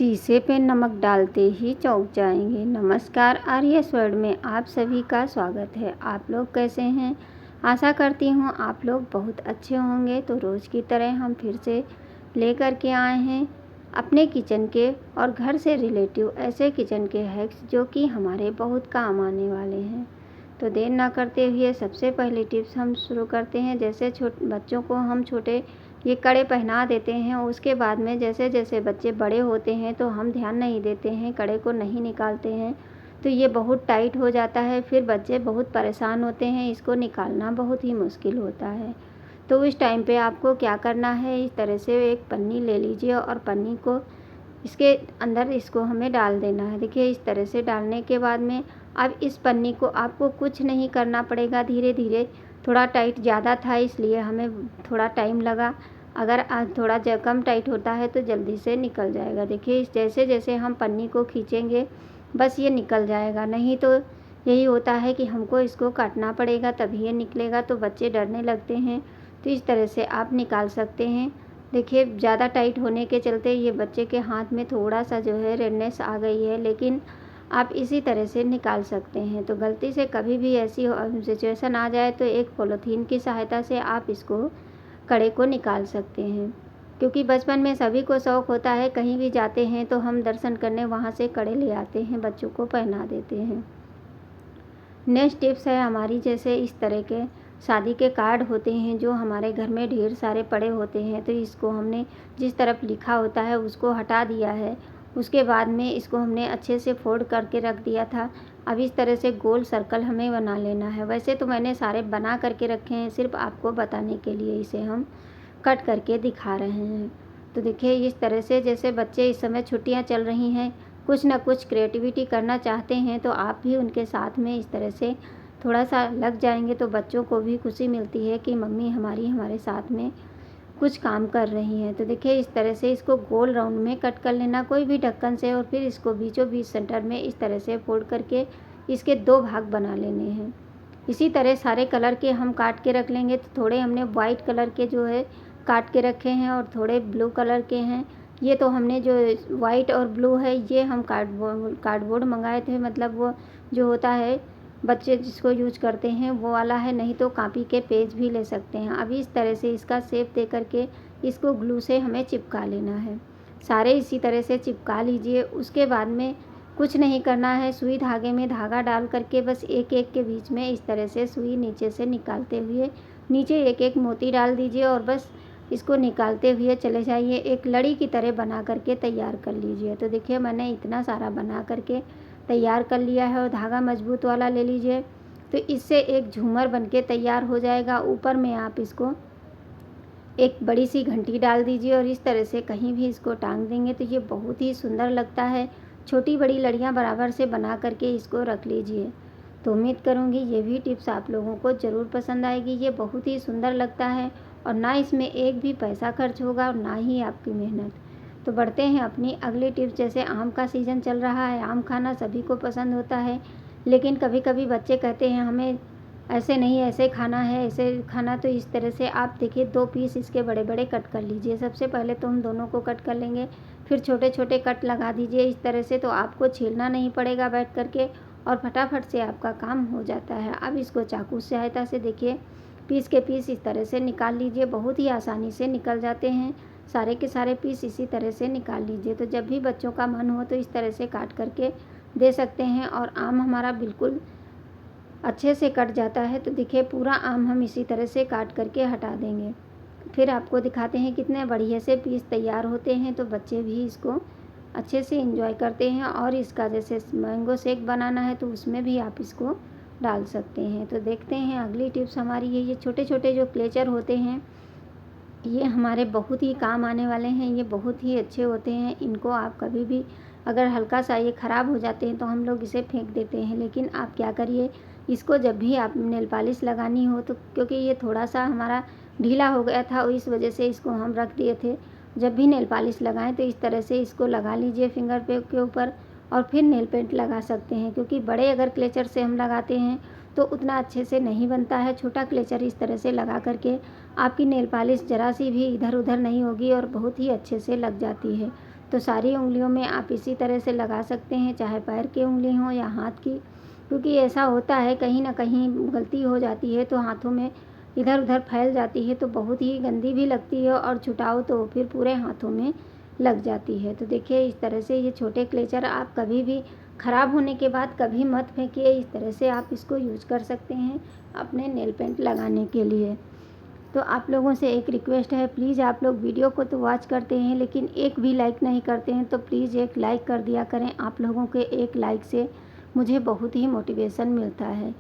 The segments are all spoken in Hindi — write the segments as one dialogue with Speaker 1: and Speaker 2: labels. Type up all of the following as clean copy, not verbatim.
Speaker 1: शीशे पे नमक डालते ही चौंक जाएंगे। नमस्कार, आर्यस वर्ल्ड में आप सभी का स्वागत है। आप लोग कैसे हैं? आशा करती हूँ आप लोग बहुत अच्छे होंगे। तो रोज़ की तरह हम फिर से लेकर के आए हैं अपने किचन के और घर से रिलेटिव ऐसे किचन के हैक्स जो कि हमारे बहुत काम आने वाले हैं। तो देर ना करते हुए सबसे पहली टिप्स हम शुरू करते हैं। जैसे बच्चों को हम छोटे ये कड़े पहना देते हैं, उसके बाद में जैसे जैसे बच्चे बड़े होते हैं तो हम ध्यान नहीं देते हैं, कड़े को नहीं निकालते हैं, तो ये बहुत टाइट हो जाता है। फिर बच्चे बहुत परेशान होते हैं, इसको निकालना बहुत ही मुश्किल होता है। तो उस टाइम पे आपको क्या करना है, इस तरह से एक पन्नी ले लीजिए और पन्नी को इसके अंदर इसको हमें डाल देना है। देखिए, इस तरह से डालने के बाद में अब इस पन्नी को आपको कुछ नहीं करना पड़ेगा, धीरे धीरे। थोड़ा टाइट ज़्यादा था इसलिए हमें थोड़ा टाइम लगा। अगर थोड़ा कम टाइट होता है तो जल्दी से निकल जाएगा। देखिए, जैसे जैसे हम पन्नी को खींचेंगे बस ये निकल जाएगा, नहीं तो यही होता है कि हमको इसको काटना पड़ेगा तभी ये निकलेगा, तो बच्चे डरने लगते हैं। तो इस तरह से आप निकाल सकते हैं। देखिए, ज़्यादा टाइट होने के चलते ये बच्चे के हाथ में थोड़ा सा जो है रेडनेस आ गई है, लेकिन आप इसी तरह से निकाल सकते हैं। तो गलती से कभी भी ऐसी सिचुएशन आ जाए तो एक पॉलीथीन की सहायता से आप इसको कड़े को निकाल सकते हैं, क्योंकि बचपन में सभी को शौक़ होता है, कहीं भी जाते हैं तो हम दर्शन करने वहाँ से कड़े ले आते हैं, बच्चों को पहना देते हैं। नेक्स्ट टिप्स है हमारी, जैसे इस तरह के शादी के कार्ड होते हैं जो हमारे घर में ढेर सारे पड़े होते हैं, तो इसको हमने जिस तरफ लिखा होता है उसको हटा दिया है। उसके बाद में इसको हमने अच्छे से फोल्ड करके रख दिया था। अब इस तरह से गोल सर्कल हमें बना लेना है। वैसे तो मैंने सारे बना करके रखे हैं, सिर्फ आपको बताने के लिए इसे हम कट करके दिखा रहे हैं। तो देखिए, इस तरह से जैसे बच्चे इस समय छुट्टियां चल रही हैं, कुछ ना कुछ क्रिएटिविटी करना चाहते हैं, तो आप भी उनके साथ में इस तरह से थोड़ा सा लग जाएंगे तो बच्चों को भी खुशी मिलती है कि मम्मी हमारी हमारे साथ में कुछ काम कर रही हैं। तो देखिए, इस तरह से इसको गोल राउंड में कट कर लेना कोई भी ढक्कन से, और फिर इसको बीचों बीच सेंटर में इस तरह से फोल्ड करके इसके 2 भाग बना लेने हैं। इसी तरह सारे कलर के हम काट के रख लेंगे। तो थोड़े हमने वाइट कलर के जो है काट के रखे हैं और थोड़े ब्लू कलर के हैं। ये तो हमने जो वाइट और ब्लू है ये हम कार्डबोर्ड मंगाए थे, मतलब वो जो होता है बच्चे जिसको यूज करते हैं वो वाला है, नहीं तो कॉपी के पेज भी ले सकते हैं। अब इस तरह से इसका शेप दे करके इसको ग्लू से हमें चिपका लेना है। सारे इसी तरह से चिपका लीजिए। उसके बाद में कुछ नहीं करना है, सुई धागे में धागा डाल करके बस एक एक के बीच में इस तरह से सुई नीचे से निकालते हुए नीचे एक एक मोती डाल दीजिए और बस इसको निकालते हुए चले जाइए। एक लड़ी की तरह बना करके तैयार कर लीजिए। तो देखिए, मैंने इतना सारा बना करके तैयार कर लिया है और धागा मजबूत वाला ले लीजिए। तो इससे एक झूमर बनके तैयार हो जाएगा। ऊपर में आप इसको एक बड़ी सी घंटी डाल दीजिए और इस तरह से कहीं भी इसको टांग देंगे तो ये बहुत ही सुंदर लगता है। छोटी बड़ी लड़ियाँ बराबर से बना करके इसको रख लीजिए। तो उम्मीद करूँगी ये भी टिप्स आप लोगों को ज़रूर पसंद आएगी। ये बहुत ही सुंदर लगता है और ना इसमें एक भी पैसा खर्च होगा और ना ही आपकी मेहनत। तो बढ़ते हैं अपनी अगली टिप्स। जैसे आम का सीज़न चल रहा है, आम खाना सभी को पसंद होता है, लेकिन कभी कभी बच्चे कहते हैं हमें ऐसे नहीं ऐसे खाना है, ऐसे खाना। तो इस तरह से आप देखिए 2 पीस इसके बड़े बड़े कट कर लीजिए। सबसे पहले तो हम दोनों को कट कर लेंगे, फिर छोटे छोटे कट लगा दीजिए इस तरह से, तो आपको छीलना नहीं पड़ेगा बैठ करके और फटाफट से आपका काम हो जाता है। अब इसको चाकू से सहायता से देखिए पीस के पीस इस तरह से निकाल लीजिए। बहुत ही आसानी से निकल जाते हैं, सारे के सारे पीस इसी तरह से निकाल लीजिए। तो जब भी बच्चों का मन हो तो इस तरह से काट करके दे सकते हैं और आम हमारा बिल्कुल अच्छे से कट जाता है। तो देखिए, पूरा आम हम इसी तरह से काट करके हटा देंगे। फिर आपको दिखाते हैं कितने बढ़िया से पीस तैयार होते हैं। तो बच्चे भी इसको अच्छे से एंजॉय करते हैं। और इसका जैसे मैंगो शेक बनाना है तो उसमें भी आप इसको डाल सकते हैं। तो देखते हैं अगली टिप्स हमारी ये छोटे छोटे जो क्लेचर होते हैं ये हमारे बहुत ही काम आने वाले हैं। ये बहुत ही अच्छे होते हैं। इनको आप कभी भी अगर हल्का सा ये ख़राब हो जाते हैं तो हम लोग इसे फेंक देते हैं, लेकिन आप क्या करिए, इसको जब भी आप नेल पॉलिश लगानी हो तो, क्योंकि ये थोड़ा सा हमारा ढीला हो गया था और इस वजह से इसको हम रख दिए थे, जब भी नेल पॉलिश लगाएं तो इस तरह से इसको लगा लीजिए फिंगर पे के ऊपर और फिर नेल पेंट लगा सकते हैं। क्योंकि बड़े अगर क्लेचर से हम लगाते हैं तो उतना अच्छे से नहीं बनता है। छोटा क्लेचर इस तरह से लगा करके आपकी नेल पॉलिश ज़रा सी भी इधर उधर नहीं होगी और बहुत ही अच्छे से लग जाती है। तो सारी उंगलियों में आप इसी तरह से लगा सकते हैं, चाहे पैर की उंगली हो या हाथ की, क्योंकि ऐसा होता है कहीं ना कहीं गलती हो जाती है तो हाथों में इधर उधर फैल जाती है, तो बहुत ही गंदी भी लगती है और छुटाओ तो फिर पूरे हाथों में लग जाती है। तो देखिए इस तरह से ये छोटे क्लेचर आप कभी भी ख़राब होने के बाद कभी मत फेंकिए, इस तरह से आप इसको यूज कर सकते हैं अपने नेल पेंट लगाने के लिए। तो आप लोगों से एक रिक्वेस्ट है, प्लीज़ आप लोग वीडियो को तो वॉच करते हैं लेकिन एक भी लाइक नहीं करते हैं, तो प्लीज़ एक लाइक कर दिया करें। आप लोगों के एक लाइक से मुझे बहुत ही मोटिवेशन मिलता है।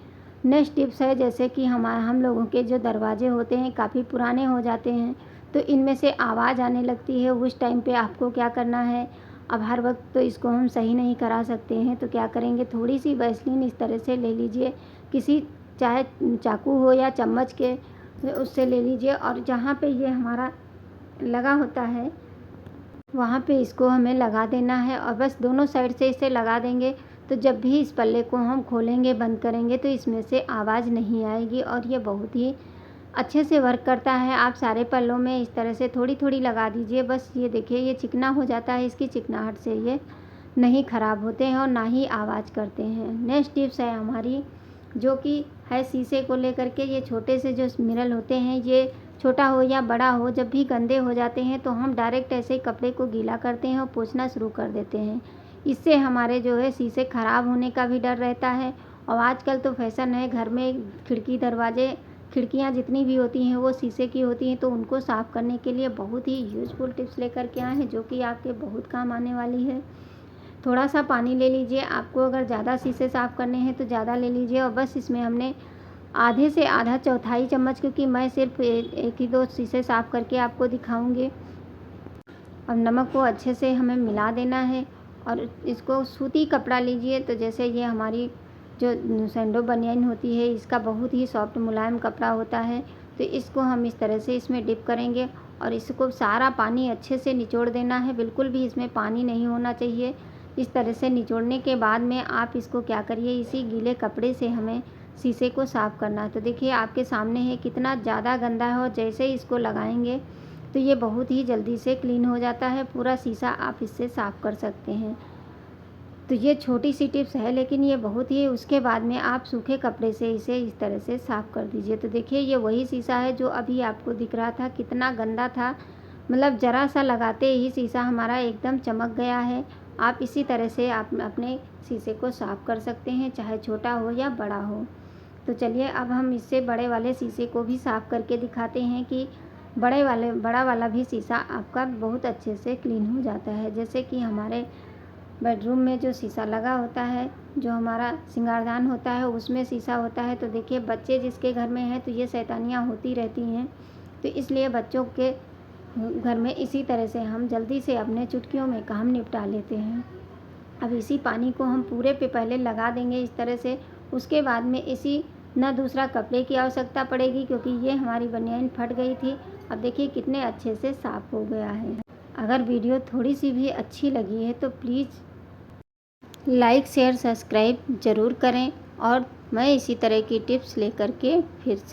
Speaker 1: नेक्स्ट टिप्स है, जैसे कि हम लोगों के जो दरवाजे होते हैं काफ़ी पुराने हो जाते हैं, तो इनमें से आवाज़ आने लगती है। उस टाइम पे आपको क्या करना है, अब हर वक्त तो इसको हम सही नहीं करा सकते हैं, तो क्या करेंगे, थोड़ी सी वैसलीन इस तरह से ले लीजिए, किसी चाहे चाकू हो या चम्मच के उससे ले लीजिए, और जहाँ पे ये हमारा लगा होता है वहाँ पे इसको हमें लगा देना है, और बस दोनों साइड से इसे लगा देंगे तो जब भी इस पल्ले को हम खोलेंगे बंद करेंगे तो इसमें से आवाज़ नहीं आएगी, और ये बहुत ही अच्छे से वर्क करता है। आप सारे पल्लों में इस तरह से थोड़ी थोड़ी लगा दीजिए। बस ये देखिए ये चिकना हो जाता है, इसकी चिकनाहट से ये नहीं ख़राब होते हैं और ना ही आवाज़ करते हैं। नेक्स्ट टिप्स है हमारी, जो कि है शीशे को लेकर के। ये छोटे से जो मिरर होते हैं, ये छोटा हो या बड़ा हो, जब भी गंदे हो जाते हैं तो हम डायरेक्ट ऐसे ही कपड़े को गीला करते हैं और पोंछना शुरू कर देते हैं। इससे हमारे जो है शीशे ख़राब होने का भी डर रहता है। और आजकल तो फैशन है, घर में खिड़की दरवाजे खिड़कियाँ जितनी भी होती हैं वो शीशे की होती हैं, तो उनको साफ़ करने के लिए बहुत ही यूज़फुल टिप्स लेकर के आए हैं, जो कि आपके बहुत काम आने वाली है। थोड़ा सा पानी ले लीजिए, आपको अगर ज़्यादा शीशे साफ़ करने हैं तो ज़्यादा ले लीजिए, और बस इसमें हमने आधे से आधा चौथाई चम्मच, क्योंकि मैं सिर्फ एक ही दो शीशे साफ़ करके आपको दिखाऊंगी। अब नमक को अच्छे से हमें मिला देना है, और इसको सूती कपड़ा लीजिए। तो जैसे ये हमारी जो सैंडो बनियान होती है, इसका बहुत ही सॉफ्ट मुलायम कपड़ा होता है, तो इसको हम इस तरह से इसमें डिप करेंगे और इसको सारा पानी अच्छे से निचोड़ देना है। बिल्कुल भी इसमें पानी नहीं होना चाहिए। इस तरह से निचोड़ने के बाद में आप इसको क्या करिए, इसी गीले कपड़े से हमें शीशे को साफ़ करना है। तो देखिए आपके सामने है कितना ज़्यादा गंदा है, और जैसे ही इसको लगाएंगे तो ये बहुत ही जल्दी से क्लीन हो जाता है। पूरा शीशा आप इससे साफ़ कर सकते हैं। तो ये छोटी सी टिप्स है लेकिन ये बहुत ही, उसके बाद में आप सूखे कपड़े से इसे इस तरह से साफ़ कर दीजिए। तो देखिए ये वही शीशा है जो अभी आपको दिख रहा था, कितना गंदा था, मतलब ज़रा सा लगाते ही शीशा हमारा एकदम चमक गया है। आप इसी तरह से आप अपने शीशे को साफ़ कर सकते हैं, चाहे छोटा हो या बड़ा हो। तो चलिए अब हम इससे बड़े वाले शीशे को भी साफ़ करके दिखाते हैं कि बड़ा वाला भी शीशा आपका बहुत अच्छे से क्लीन हो जाता है। जैसे कि हमारे बेडरूम में जो शीशा लगा होता है, जो हमारा सिंगारदान होता है, उसमें शीशा होता है। तो देखिए बच्चे जिसके घर में हैं तो ये शैतानियाँ होती रहती हैं, तो इसलिए बच्चों के घर में इसी तरह से हम जल्दी से अपने चुटकियों में काम निपटा लेते हैं। अब इसी पानी को हम पूरे पे पहले लगा देंगे इस तरह से, उसके बाद में इसी ना दूसरा कपड़े की आवश्यकता पड़ेगी, क्योंकि ये हमारी बनियान फट गई थी। अब देखिए कितने अच्छे से साफ़ हो गया है। अगर वीडियो थोड़ी सी भी अच्छी लगी है तो प्लीज़ लाइक शेयर सब्सक्राइब ज़रूर करें, और मैं इसी तरह की टिप्स लेकर के फिर से